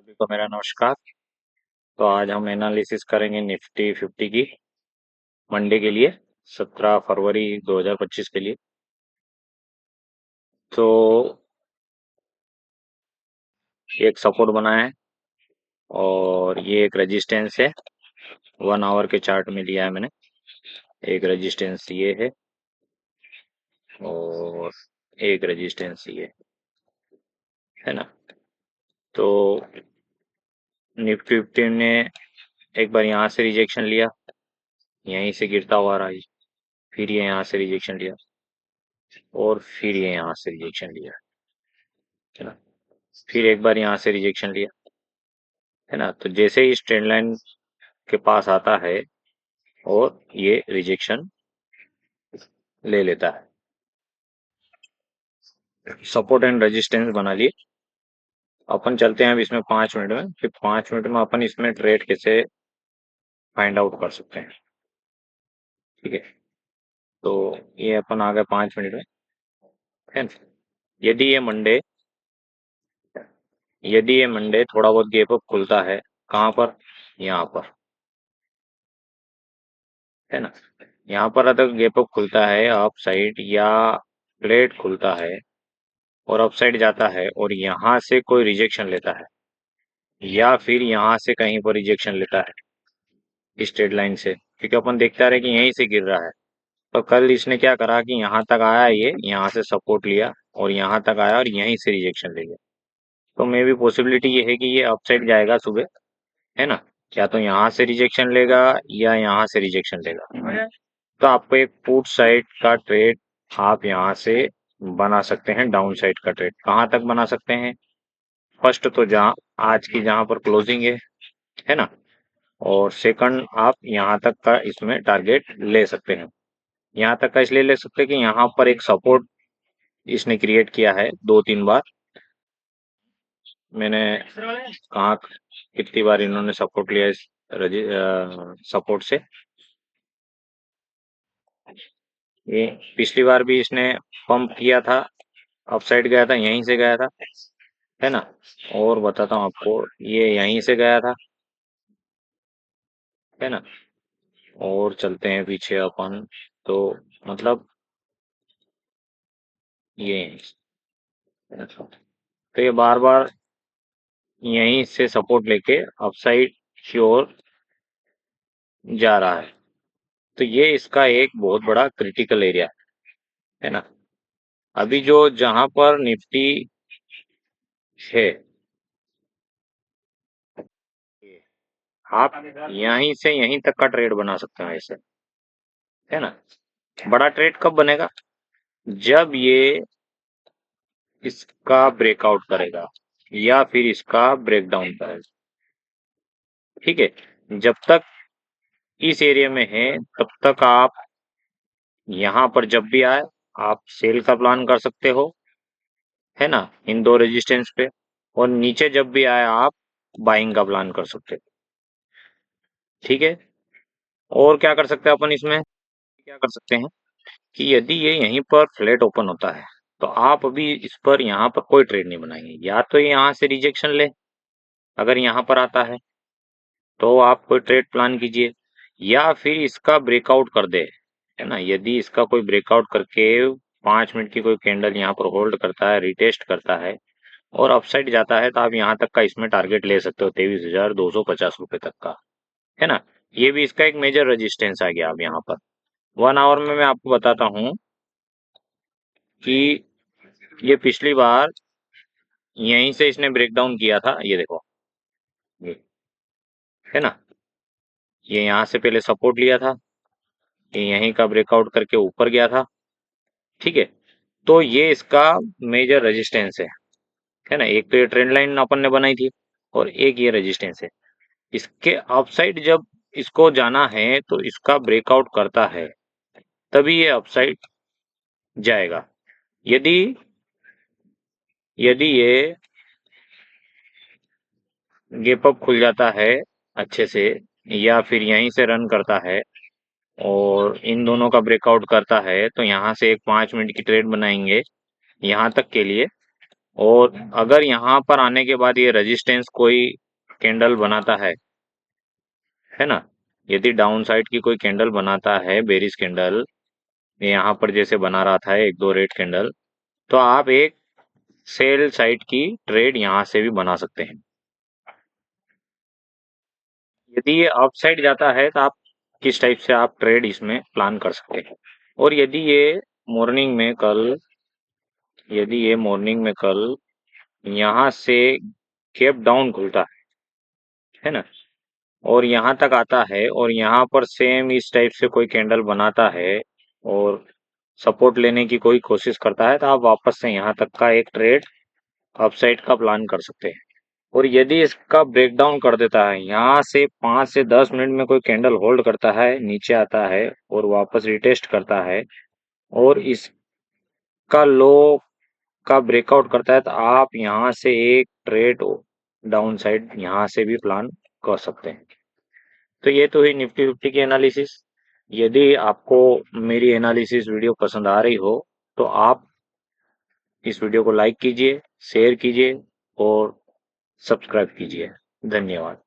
सभी को मेरा नमस्कार। तो आज हम एनालिसिस करेंगे निफ्टी 50 की मंडे के लिए 17 फरवरी 2025 के लिए। तो एक सपोर्ट बना है और ये एक रेजिस्टेंस है। 1 आवर के चार्ट में लिया है मैंने। एक रेजिस्टेंस ये और एक रेजिस्टेंस ये है ना। तो निफ्टी 50 ने एक बार यहाँ से रिजेक्शन लिया, यहीं से गिरता हुआ रहा, फिर ये यहाँ से रिजेक्शन लिया और फिर ये यहाँ से रिजेक्शन लिया, है ना। फिर एक बार यहाँ से रिजेक्शन लिया, है ना। तो जैसे ही इस ट्रेंड लाइन के पास आता है और ये रिजेक्शन ले लेता है, सपोर्ट एंड रेजिस्टेंस बना लिए। अपन चलते हैं अब इसमें 5 मिनट में, फिर 5 मिनट में अपन इसमें ट्रेड कैसे फाइंड आउट कर सकते हैं, ठीक है। तो ये अपन आ गए 5 मिनट में, है ना। यदि ये मंडे यदि ये मंडे थोड़ा बहुत गैप अप खुलता है, कहाँ पर, यहाँ पर, है ना। यहाँ पर अगर गैप अप खुलता है अप साइड या फ्लैट खुलता है और अप साइड जाता है और यहाँ से कोई रिजेक्शन लेता है या फिर यहाँ से कहीं पर रिजेक्शन लेता है इस ट्रेड लाइन से, क्योंकि अपन देखते आ रहे हैं कि यहीं से गिर रहा है। तो कल इसने क्या करा कि यहाँ तक आया, ये यहाँ से सपोर्ट लिया और यहाँ तक आया और यहीं से रिजेक्शन ले गया। तो मे भी पॉसिबिलिटी ये है कि ये अपसाइड जाएगा सुबह, है ना। या तो यहाँ से रिजेक्शन लेगा या यहाँ से रिजेक्शन लेगा। तो आपको एक पुट साइड का ट्रेड आप यहाँ से बना सकते हैं, डाउन साइड का ट्रेड कहाँ तक बना सकते हैं। फर्स्ट तो जहाँ आज की जहाँ पर क्लोजिंग है ना। और सेकंड आप यहाँ तक का इसमें टारगेट ले सकते हैं। यहाँ तक का इसलिए ले सकते हैं कि यहाँ पर एक सपोर्ट इसने क्रिएट किया है 2-3 बार। मैंने कहा कितनी बार इन्होंने सपोर्ट लिया इस सपोर्ट से। ये पिछली बार भी इसने पंप किया था, अपसाइड गया था, यहीं से गया था, है ना। और बताता हूँ आपको, ये यहीं से गया था, है ना। और चलते हैं पीछे अपन, तो मतलब ये तो ये बार बार यहीं से सपोर्ट लेके अपसाइड की ओर जा रहा है। तो ये इसका एक बहुत बड़ा क्रिटिकल एरिया है ना। अभी जो जहां पर निफ्टी है, आप यहीं से यहीं तक का ट्रेड बना सकते हैं ऐसे, है ना। बड़ा ट्रेड कब बनेगा, जब ये इसका ब्रेकआउट करेगा या फिर इसका ब्रेकडाउन करेगा, ठीक है। जब तक इस एरिया में है तब तक आप यहाँ पर जब भी आए आप सेल का प्लान कर सकते हो, है ना, इन दो रेजिस्टेंस पे। और नीचे जब भी आए आप बाइंग का प्लान कर सकते हो, ठीक है। और क्या कर सकते हैं अपन इसमें, क्या कर सकते हैं कि यदि ये यहीं पर फ्लैट ओपन होता है तो आप अभी इस पर यहाँ पर कोई ट्रेड नहीं बनाएंगे। या तो ये यहाँ से रिजेक्शन ले, अगर यहाँ पर आता है तो आप कोई ट्रेड प्लान कीजिए, या फिर इसका ब्रेकआउट कर दे, है ना। यदि इसका कोई ब्रेकआउट करके 5 मिनट की कोई कैंडल यहाँ पर होल्ड करता है, रिटेस्ट करता है और अपसाइड जाता है, तो आप यहाँ तक का इसमें टारगेट ले सकते हो 23,250 रुपए तक का, है ना। ये भी इसका एक मेजर रेजिस्टेंस आ गया। अब यहाँ पर 1 आवर में मैं आपको बताता हूँ कि ये पिछली बार यहीं से इसने ब्रेकडाउन किया था, ये देखो, ये है ना। ये यहाँ से पहले सपोर्ट लिया था, ये यहीं का ब्रेकआउट करके ऊपर गया था, ठीक है। तो ये इसका मेजर रेजिस्टेंस है ना। एक तो ये ट्रेंड लाइन अपन ने बनाई थी और एक ये रेजिस्टेंस है। इसके अपसाइड जब इसको जाना है तो इसका ब्रेकआउट करता है तभी ये अपसाइड जाएगा। यदि यदि ये गैप अप खुल जाता है अच्छे से या फिर यहीं से रन करता है और इन दोनों का ब्रेकआउट करता है, तो यहाँ से एक 5 मिनट की ट्रेड बनाएंगे यहाँ तक के लिए, और अगर यहाँ पर आने के बाद ये रेजिस्टेंस कोई कैंडल बनाता है ना, यदि डाउन साइड की कोई कैंडल बनाता है, बेरिश कैंडल यहाँ पर जैसे बना रहा था एक दो रेड कैंडल, तो आप एक सेल साइड की ट्रेड यहाँ से भी बना सकते हैं। यदि ये अप साइड जाता है तो आप किस टाइप से आप ट्रेड इसमें प्लान कर सकते हैं। और मॉर्निंग में कल यदि ये मॉर्निंग में कल यहाँ से गैप डाउन खुलता है ना, और यहाँ तक आता है और यहाँ पर सेम इस टाइप से कोई कैंडल बनाता है और सपोर्ट लेने की कोई कोशिश करता है, तो आप वापस से यहाँ तक का एक ट्रेड अपसाइड का प्लान कर सकते हैं। और यदि इसका ब्रेकडाउन कर देता है, यहाँ से 5 से 10 मिनट में कोई कैंडल होल्ड करता है, नीचे आता है और वापस रिटेस्ट करता है और इसका लो का ब्रेकआउट करता है, तो आप यहाँ से एक ट्रेड डाउन साइड यहाँ से भी प्लान कर सकते हैं। तो ये तो हुई निफ्टी 50 की एनालिसिस। यदि आपको मेरी एनालिसिस वीडियो पसंद आ रही हो तो आप इस वीडियो को लाइक कीजिए, शेयर कीजिए और सब्सक्राइब कीजिए। धन्यवाद।